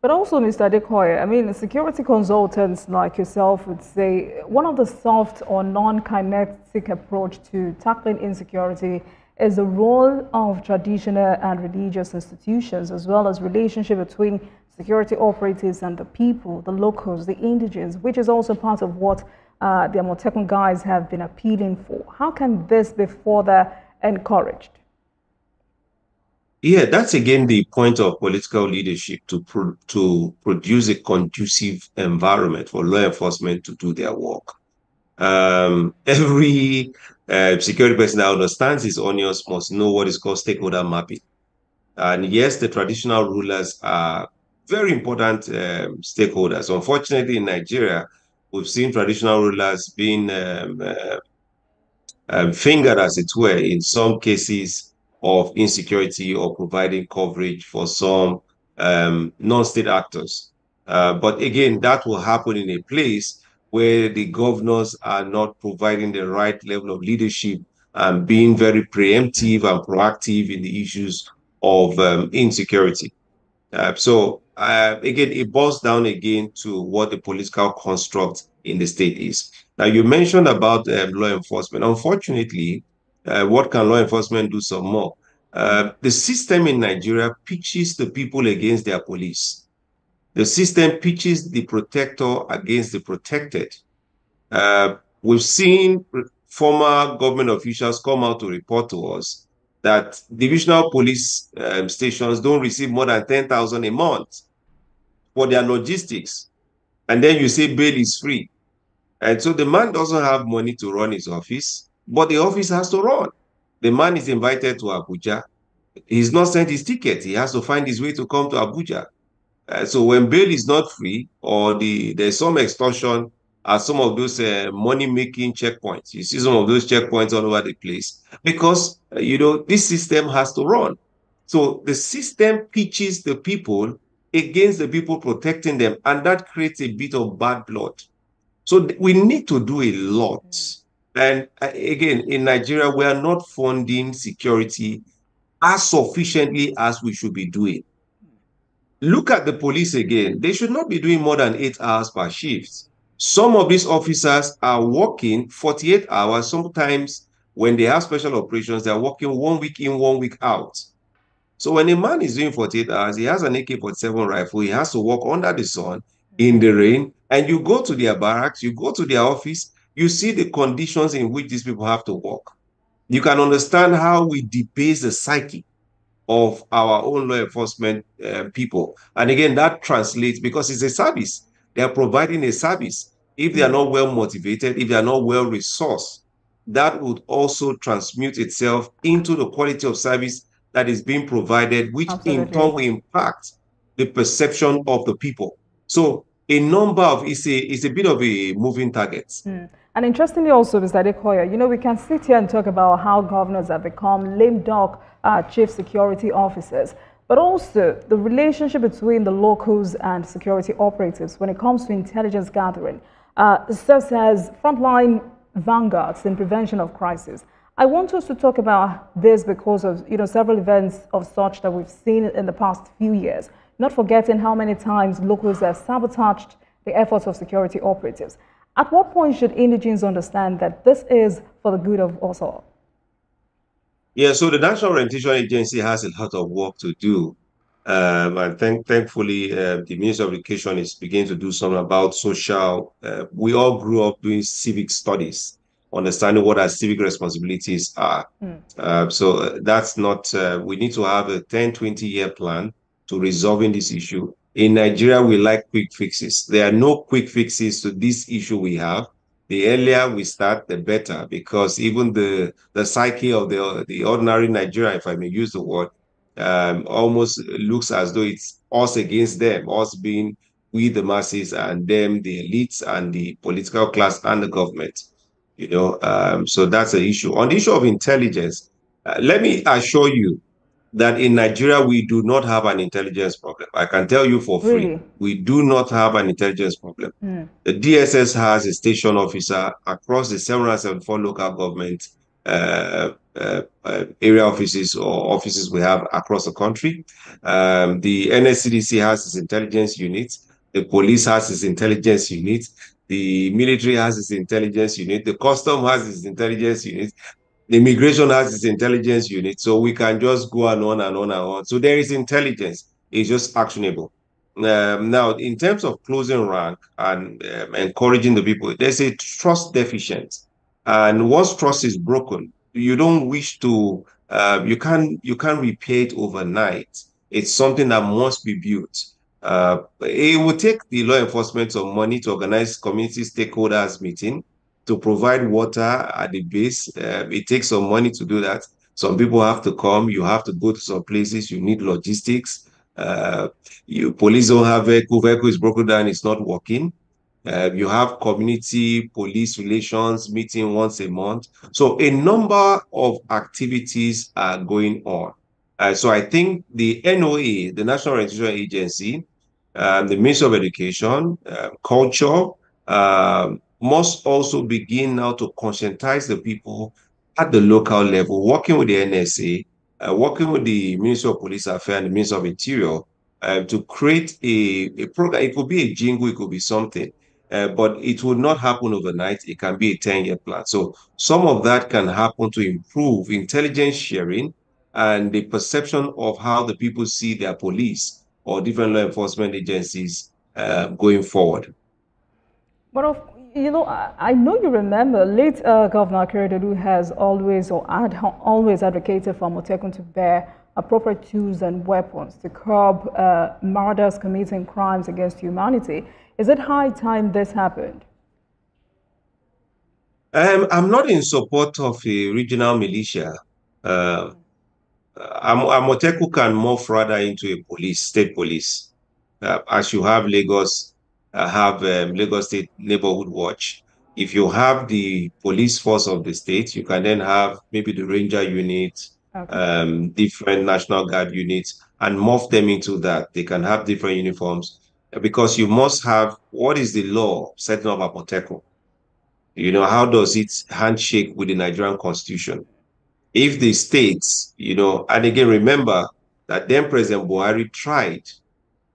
But also, Mr. Adekoya, I mean, security consultants like yourself would say one of the soft or non-kinetic approach to tackling insecurity is the role of traditional and religious institutions, as well as relationship between security operatives and the people, the locals, the indigenous, which is also part of what the Amotekun guys have been appealing for. How can this be further encouraged? Yeah, that's again the point of political leadership to produce a conducive environment for law enforcement to do their work. Every security person that understands his onions must know what is called stakeholder mapping. And yes, the traditional rulers are very important stakeholders. Unfortunately, in Nigeria, we've seen traditional rulers being fingered, as it were, in some cases of insecurity or providing coverage for some non-state actors. But again, that will happen in a place where the governors are not providing the right level of leadership and being very preemptive and proactive in the issues of insecurity. Again, it boils down again to what the political construct in the state is. Now, you mentioned about law enforcement. Unfortunately, what can law enforcement do some more? The system in Nigeria pitches the people against their police. The system pitches the protector against the protected. We've seen former government officials come out to report to us that divisional police stations don't receive more than 10,000 a month for their logistics. And then you say bail is free. And so the man doesn't have money to run his office, but the office has to run. The man is invited to Abuja. He's not sent his ticket. He has to find his way to come to Abuja. So when bail is not free or there's some extortion at some of those money-making checkpoints, you see some of those checkpoints all over the place because, this system has to run. So the system pitches the people against the people protecting them, and that creates a bit of bad blood. So we need to do a lot. And again, in Nigeria, we are not funding security as sufficiently as we should be doing. Look at the police again. They should not be doing more than 8 hours per shift. Some of these officers are working 48 hours. Sometimes when they have special operations, they're working 1 week in, 1 week out. So when a man is doing 48 hours, he has an AK-47 rifle, he has to work under the sun, in the rain, and you go to their barracks, you go to their office, you see the conditions in which these people have to work. You can understand how we debase the psyche of our own law enforcement people. And again, that translates because it's a service. They are providing a service. If they are not well motivated, if they are not well resourced, that would also transmute itself into the quality of service that is being provided, which in turn Absolutely. will impact the perception of the people. So a number of it's a bit of a moving target. And interestingly also, Mr. Adekoya, we can sit here and talk about how governors have become lame duck chief security officers, but also the relationship between the locals and security operatives when it comes to intelligence gathering serves as frontline vanguards in prevention of crisis. I want us to talk about this because of several events of such that we've seen in the past few years. Not forgetting how many times locals have sabotaged the efforts of security operatives. At what point should indigents understand that this is for the good of us all? Yeah, so the National Orientation Agency has a lot of work to do. And thankfully, the Minister of Education is beginning to do something about social. We all grew up doing civic studies, understanding what our civic responsibilities are. That's not, we need to have a 10, 20-year plan to resolving this issue. In Nigeria, we like quick fixes. There are no quick fixes to this issue we have. The earlier we start, the better, because even the psyche of the ordinary Nigerian, if I may use the word, almost looks as though it's us against them, us being we the masses and them the elites and the political class and the government. So that's an issue. On the issue of intelligence, let me assure you that in Nigeria, we do not have an intelligence problem. I can tell you for free, Really? we do not have an intelligence problem. The DSS has a station officer across the 774 local government area offices or offices we have across the country. The NSCDC has its intelligence unit. The police has its intelligence unit. The military has its intelligence unit. The custom has its intelligence unit. The immigration has its intelligence unit. So we can just go and on and on and on. So there is intelligence. It's just actionable. Now, in terms of closing rank and encouraging the people, there's a trust deficient. And once trust is broken, you don't wish to, you can't repair it overnight. It's something that must be built. It will take the law enforcement some money to organize community stakeholders meeting to provide water at the base. It takes some money to do that. Some people have to come. You have to go to some places. You need logistics. Uh, you police don't have vehicle. Vehicle is broken down. It's not working. You have community police relations meeting once a month. So a number of activities are going on. So I think the NOA, the National Orientation Agency, the Ministry of Education, Culture, must also begin now to conscientize the people at the local level, working with the NSA, working with the Ministry of Police Affairs and the Ministry of Interior, to create a program. It could be a jingle, it could be something, but it will not happen overnight. It can be a 10-year plan. So some of that can happen to improve intelligence sharing and the perception of how the people see their police or different law enforcement agencies going forward. But I know you remember late Governor Akeredolu has always or had always advocated for Amotekun to bear appropriate tools and weapons to curb murders committing crimes against humanity. Is it high time this happened? I'm not in support of a regional militia. Uh, Amoteku can morph rather into a police, state police, as you have Lagos, have Lagos State Neighborhood Watch. If you have the police force of the state, you can then have maybe the ranger unit, Okay. different National Guard units, and morph them into that. They can have different uniforms because you must have what is the law setting up Amoteku? How does it handshake with the Nigerian Constitution? If the states, and again, remember that then President Buhari tried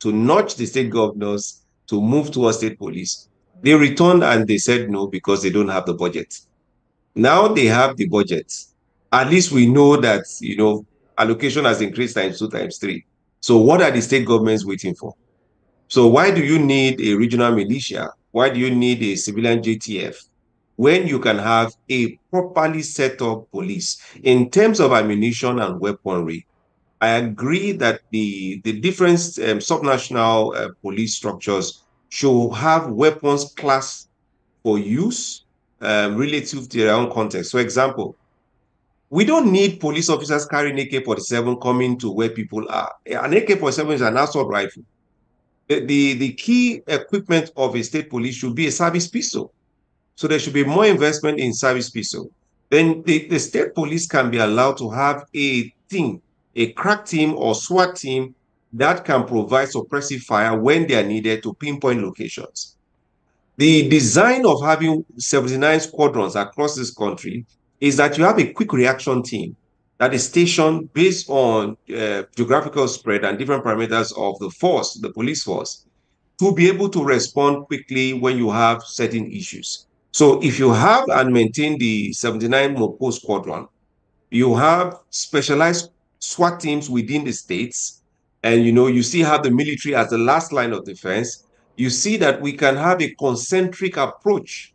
to nudge the state governors to move towards state police. They returned and they said no because they don't have the budget. Now they have the budget. At least we know that, allocation has increased times two, times three. So what are the state governments waiting for? So why do you need a regional militia? Why do you need a civilian JTF when you can have a properly set up police? In terms of ammunition and weaponry, I agree that the different subnational police structures should have weapons class for use relative to their own context. For example, we don't need police officers carrying AK-47 coming to where people are. An AK-47 is an assault rifle. The key equipment of a state police should be a service pistol. So there should be more investment in service pistol. Then the state police can be allowed to have a team, a crack team or SWAT team that can provide suppressive fire when they are needed to pinpoint locations. The design of having 79 squadrons across this country is that you have a quick reaction team that is stationed based on geographical spread and different parameters of the force, the police force, to be able to respond quickly when you have certain issues. So if you have and maintain the 79 Mopo Squadron, you have specialized SWAT teams within the states, and you see how the military as the last line of defense. You see that we can have a concentric approach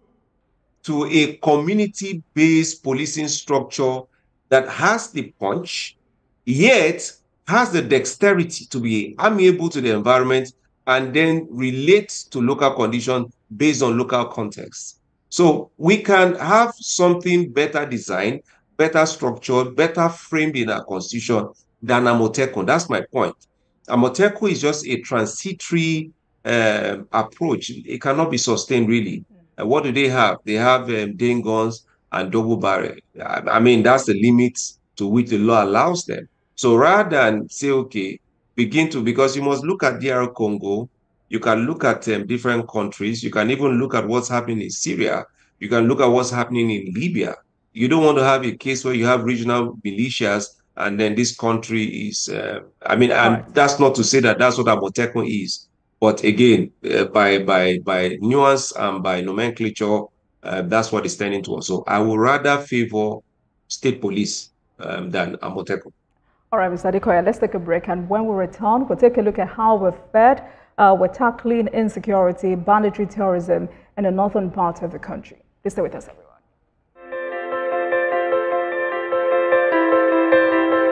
to a community-based policing structure that has the punch, yet has the dexterity to be amiable to the environment and then relate to local conditions based on local context. So we can have something better designed, better structured, better framed in our constitution than Amotekun. That's my point. Amotekun is just a transitory approach. It cannot be sustained really. What do they have? They have Dane guns and double barrel. I mean, that's the limit to which the law allows them. So rather than say, okay, because you must look at DR Congo, you can look at different countries, you can even look at what's happening in Syria, you can look at what's happening in Libya. You don't want to have a case where you have regional militias and then this country is, and Right. that's not to say that that's what Amotekun is. But again, by nuance and by nomenclature, that's what it's turning to. So I would rather favor state police than Amotekun. All right, Mr. Adekoya, let's take a break. And when we return, we'll take a look at how we're tackling insecurity, banditry, terrorism in the northern part of the country. Please stay with us, everyone.